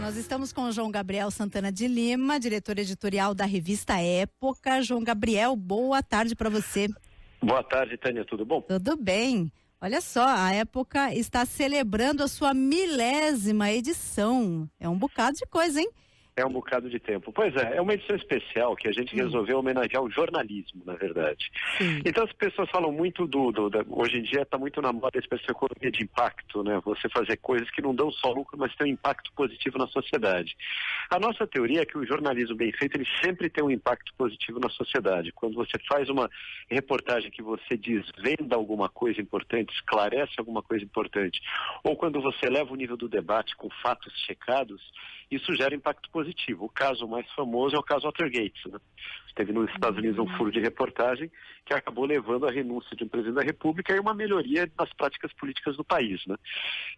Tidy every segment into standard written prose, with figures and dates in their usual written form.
Nós estamos com o João Gabriel Santana de Lima, diretor editorial da revista Época. João Gabriel, boa tarde para você. Boa tarde, Tânia, tudo bom? Tudo bem. Olha só, a Época está celebrando a sua 1000ª edição. É um bocado de coisa, hein? É um bocado de tempo. Pois é uma edição especial que a gente resolveu homenagear o jornalismo, na verdade. Sim. Então as pessoas falam muito hoje em dia está muito na moda essa economia de impacto, né? Você fazer coisas que não dão só lucro, mas tem um impacto positivo na sociedade. A nossa teoria é que o jornalismo bem feito, ele sempre tem um impacto positivo na sociedade. Quando você faz uma reportagem que você desvenda alguma coisa importante, esclarece alguma coisa importante, ou quando você leva o nível do debate com fatos checados, isso gera impacto positivo. O caso mais famoso é o caso Watergate, né? Teve nos Estados Unidos um furo de reportagem que acabou levando à renúncia de um presidente da República e uma melhoria nas práticas políticas do país, né?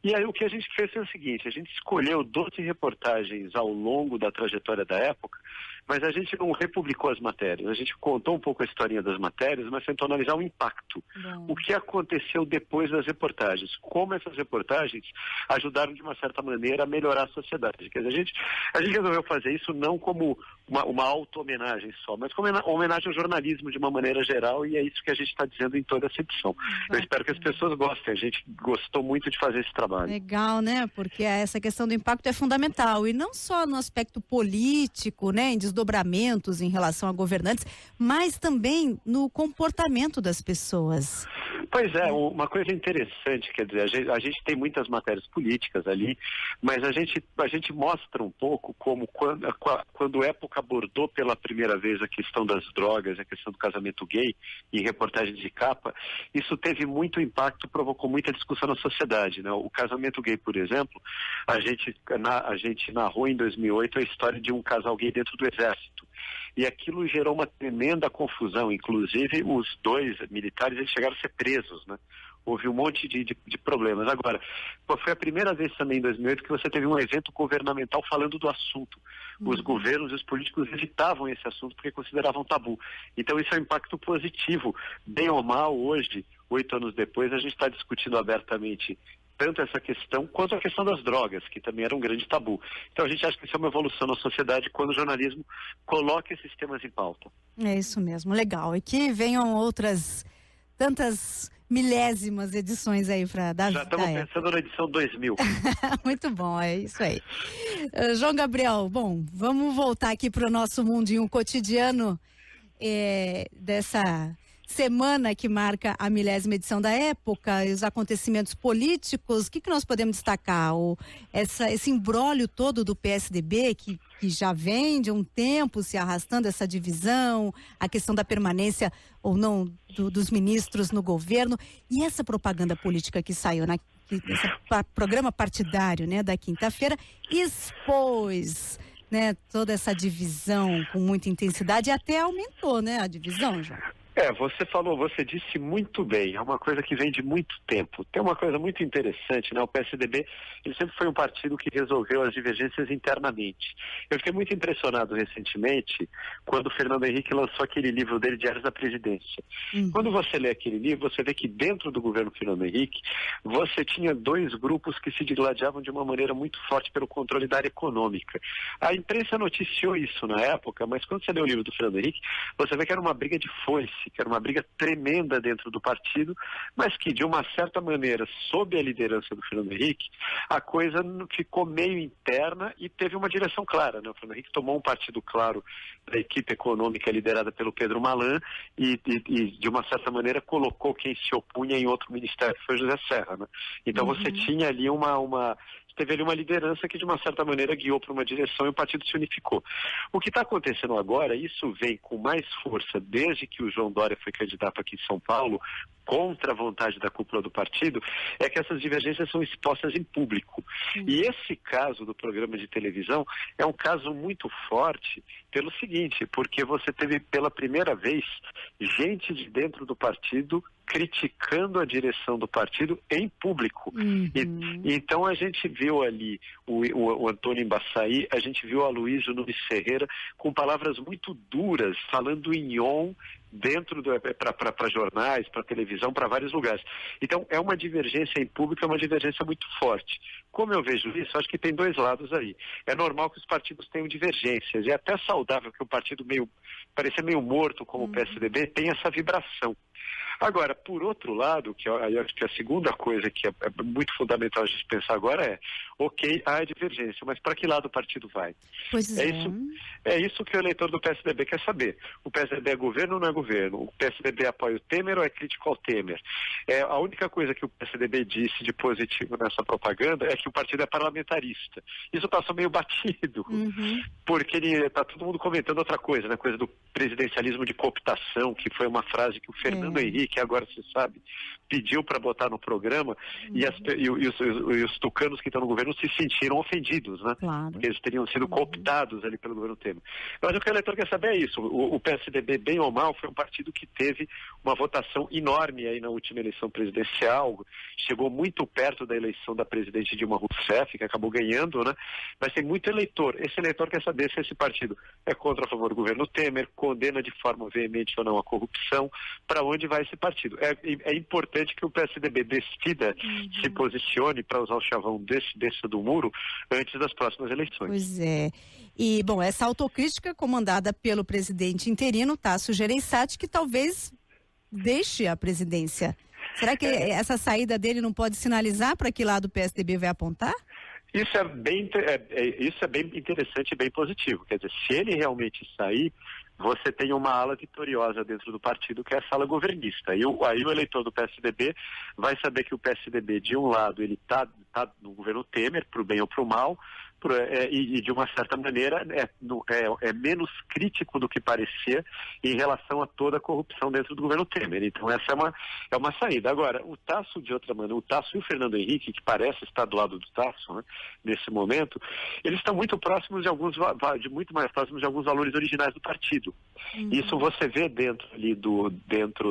E aí o que a gente fez foi o seguinte: a gente escolheu 12 reportagens ao longo da trajetória da Época, mas a gente não republicou as matérias. A gente contou um pouco a historinha das matérias, mas tentou analisar o impacto. O que aconteceu depois das reportagens, como essas reportagens ajudaram de uma certa maneira a melhorar a sociedade. Quer dizer, a gente resolveu fazer isso não como uma auto-homenagem só, mas como homenagem ao jornalismo de uma maneira geral, e é isso que a gente está dizendo em toda essa edição. Eu espero que as pessoas gostem, a gente gostou muito de fazer esse trabalho. Legal, né? Porque essa questão do impacto é fundamental, e não só no aspecto político, né, em desdobramentos em relação a governantes, mas também no comportamento das pessoas. Pois é, uma coisa interessante, quer dizer, a gente tem muitas matérias políticas ali, mas a gente mostra um pouco como quando a Época abordou pela primeira vez a questão das drogas, a questão do casamento gay, em reportagens de capa, isso teve muito impacto, provocou muita discussão na sociedade, né? O casamento gay, por exemplo, a gente narrou em 2008 a história de um casal gay dentro do Exército. E aquilo gerou uma tremenda confusão, inclusive os dois militares eles chegaram a ser presos, né? Houve um monte de problemas. Agora, foi a primeira vez também em 2008 que você teve um evento governamental falando do assunto. Os governos e os políticos evitavam esse assunto porque consideravam tabu. Então isso é um impacto positivo. Bem ou mal, hoje, 8 anos depois, a gente está discutindo abertamente tanto essa questão quanto a questão das drogas, que também era um grande tabu. Então a gente acha que isso é uma evolução na sociedade quando o jornalismo coloca esses temas em pauta. É isso mesmo, legal. E que venham outras tantas milésimas edições aí para dar. Já estamos pensando na edição 2000. Muito bom, é isso aí. João Gabriel, bom, vamos voltar aqui para o nosso mundinho cotidiano dessa semana que marca a 1000ª edição da Época, e os acontecimentos políticos. O que nós podemos destacar? Esse imbróglio todo do PSDB que já vem de um tempo se arrastando, essa divisão, a questão da permanência ou não dos ministros no governo, e essa propaganda política que saiu esse programa partidário, né, da quinta-feira, expôs, né, toda essa divisão com muita intensidade, e até aumentou, né, a divisão, João. Você disse muito bem, é uma coisa que vem de muito tempo. Tem uma coisa muito interessante, né? O PSDB, ele sempre foi um partido que resolveu as divergências internamente. Eu fiquei muito impressionado recentemente quando o Fernando Henrique lançou aquele livro dele, Diários da Presidência. Quando você lê aquele livro, você vê que dentro do governo Fernando Henrique, você tinha dois grupos que se digladiavam de uma maneira muito forte pelo controle da área econômica. A imprensa noticiou isso na época, mas quando você lê o livro do Fernando Henrique, você vê que era uma briga de foice, que era uma briga tremenda dentro do partido, mas que, de uma certa maneira, sob a liderança do Fernando Henrique, a coisa ficou meio interna e teve uma direção clara, né? O Fernando Henrique tomou um partido claro da equipe econômica liderada pelo Pedro Malan e de uma certa maneira, colocou quem se opunha em outro ministério, que foi o José Serra, né? Então você tinha ali teve ali uma liderança que de uma certa maneira guiou para uma direção e o partido se unificou. O que está acontecendo agora, isso vem com mais força desde que o João Dória foi candidato aqui em São Paulo, contra a vontade da cúpula do partido, é que essas divergências são expostas em público. E esse caso do programa de televisão é um caso muito forte pelo seguinte, porque você teve pela primeira vez gente de dentro do partido criticando a direção do partido em público. Então a gente viu ali o Antônio Embaçaí, a gente viu a Aloysio Nunes Ferreira com palavras muito duras, falando em on para jornais, para televisão, para vários lugares. Então, é uma divergência em público, é uma divergência muito forte. Como eu vejo isso, acho que tem dois lados aí. É normal que os partidos tenham divergências, e é até saudável que um partido parecer meio morto, como o PSDB, tenha essa vibração. Agora, por outro lado, que eu acho que a segunda coisa que é muito fundamental a gente pensar agora ok, há divergência, mas para que lado o partido vai? Pois é isso que o eleitor do PSDB quer saber. O PSDB é governo ou não é governo? O PSDB apoia o Temer ou é crítico ao Temer? A única coisa que o PSDB disse de positivo nessa propaganda é que o partido é parlamentarista. Isso passou meio batido, porque está todo mundo comentando outra coisa, né? Coisa do presidencialismo de cooptação, que foi uma frase que o Fernando Henrique, que agora se sabe, pediu para botar no programa, e os tucanos que estão no governo se sentiram ofendidos, né? Claro. Porque eles teriam sido cooptados ali pelo governo Temer. Mas o que o eleitor quer saber é isso. O PSDB, bem ou mal, foi um partido que teve uma votação enorme aí na última eleição presidencial, chegou muito perto da eleição da presidente Dilma Rousseff, que acabou ganhando, né? Mas tem muito eleitor. Esse eleitor quer saber se esse partido é contra ou a favor do governo Temer, condena de forma veemente ou não a corrupção, para onde vai esse partido. É importante que o PSDB decida, se posicione, para usar o chavão desça do muro, antes das próximas eleições. Pois é. E, bom, essa autocrítica comandada pelo presidente interino, Tasso Gereissati, que talvez deixe a presidência. Será que essa saída dele não pode sinalizar para que lado o PSDB vai apontar? Isso é bem interessante e bem positivo. Quer dizer, se ele realmente sair, você tem uma ala vitoriosa dentro do partido, que é essa ala governista. Aí o eleitor do PSDB vai saber que o PSDB, de um lado, ele está no governo Temer, para o bem ou para o mal, e de uma certa maneira é menos crítico do que parecia em relação a toda a corrupção dentro do governo Temer. Então essa é uma saída. Agora, o Tasso, de outra maneira, o Tasso e o Fernando Henrique, que parece estar do lado do Tasso, né, nesse momento, eles estão muito próximos muito mais próximos de alguns valores originais do partido. Isso você vê dentro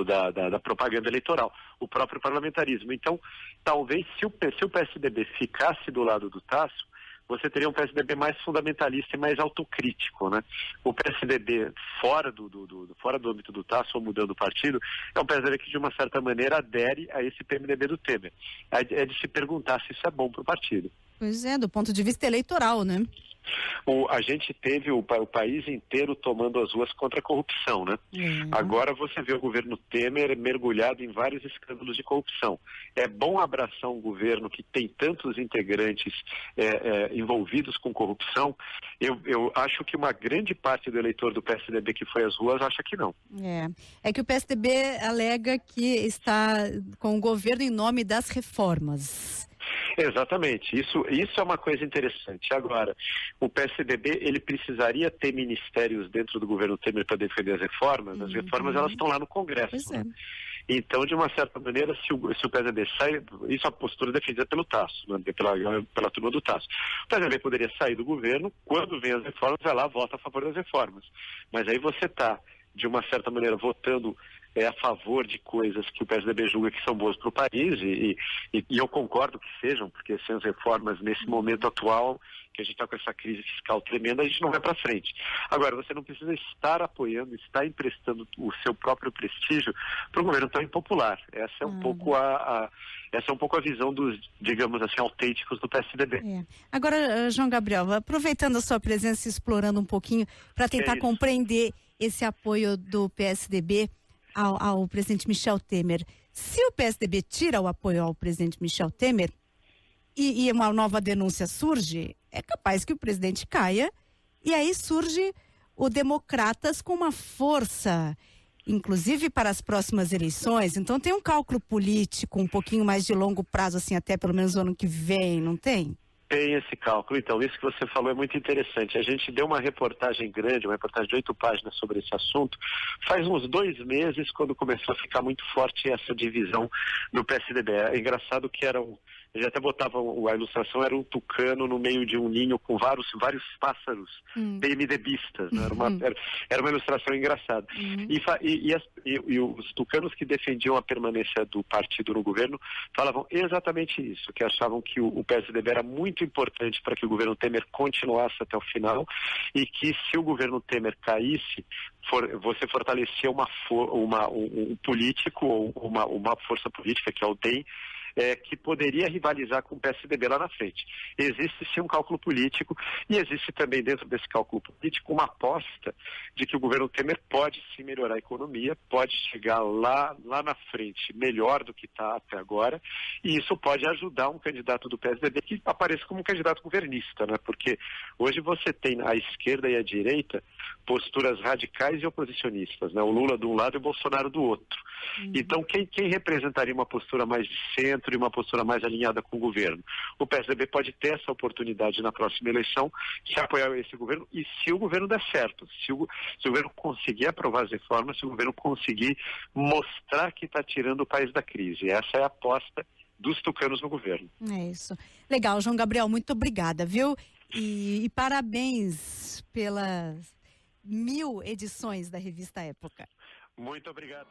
da propaganda eleitoral, o próprio parlamentarismo. Então, talvez se o PSDB ficasse do lado do Tasso, você teria um PSDB mais fundamentalista e mais autocrítico, né? O PSDB fora do âmbito do Tasso, ou mudando o partido, é um PSDB que, de uma certa maneira, adere a esse PMDB do Temer. É de se perguntar se isso é bom para o partido. Pois é, do ponto de vista eleitoral, né? A gente teve o país inteiro tomando as ruas contra a corrupção, né? Agora você vê o governo Temer mergulhado em vários escândalos de corrupção. É bom abraçar um governo que tem tantos integrantes envolvidos com corrupção. Eu acho que uma grande parte do eleitor do PSDB que foi às ruas acha que não. É que o PSDB alega que está com o governo em nome das reformas. Exatamente, isso é uma coisa interessante. Agora, o PSDB, ele precisaria ter ministérios dentro do governo Temer para defender as reformas. As reformas, elas estão lá no Congresso. Né? Então, de uma certa maneira, se o PSDB sai, isso é a postura defendida pelo Tasso, né? pela turma do Tasso. O PSDB poderia sair do governo, quando vem as reformas, vai lá, vota a favor das reformas. Mas aí você está, de uma certa maneira, votando a favor de coisas que o PSDB julga que são boas para o país, e eu concordo que sejam, porque sem as reformas nesse momento atual, que a gente está com essa crise fiscal tremenda, a gente não vai para frente. Agora, você não precisa estar apoiando, estar emprestando o seu próprio prestígio para um governo tão impopular. Essa é um pouco a visão dos, digamos assim, autênticos do PSDB. Agora, João Gabriel, aproveitando a sua presença e explorando um pouquinho para tentar compreender esse apoio do PSDB ao presidente Michel Temer. Se o PSDB tira o apoio ao presidente Michel Temer e uma nova denúncia surge, é capaz que o presidente caia, e aí surge o Democratas com uma força, inclusive para as próximas eleições. Então tem um cálculo político um pouquinho mais de longo prazo, assim, até pelo menos o ano que vem, não tem? Tem esse cálculo. Então, isso que você falou é muito interessante. A gente deu uma reportagem grande, uma reportagem de 8 páginas sobre esse assunto, faz uns 2 meses, quando começou a ficar muito forte essa divisão no PSDB. É engraçado que A gente até botava a ilustração, era um tucano no meio de um ninho com vários pássaros PMDBistas, né? Era uma ilustração engraçada. E os tucanos que defendiam a permanência do partido no governo falavam exatamente isso, que achavam que o PSDB era muito importante para que o governo Temer continuasse até o final e que se o governo Temer caísse, você fortalecia um político ou uma força política, que é o DEM, que poderia rivalizar com o PSDB lá na frente. Existe sim um cálculo político e existe também dentro desse cálculo político uma aposta de que o governo Temer pode sim melhorar a economia, pode chegar lá na frente melhor do que está até agora, e isso pode ajudar um candidato do PSDB que apareça como um candidato governista, né? Porque hoje você tem a esquerda e a direita posturas radicais e oposicionistas, né? O Lula de um lado e o Bolsonaro do outro. Então, quem representaria uma postura mais de centro e uma postura mais alinhada com o governo? O PSDB pode ter essa oportunidade na próxima eleição de apoiar esse governo, e se o governo der certo, se o governo conseguir aprovar as reformas, se o governo conseguir mostrar que está tirando o país da crise. Essa é a aposta dos tucanos no governo. É isso. Legal, João Gabriel, muito obrigada, viu? E parabéns pelas 1000 edições da revista Época. Muito obrigado.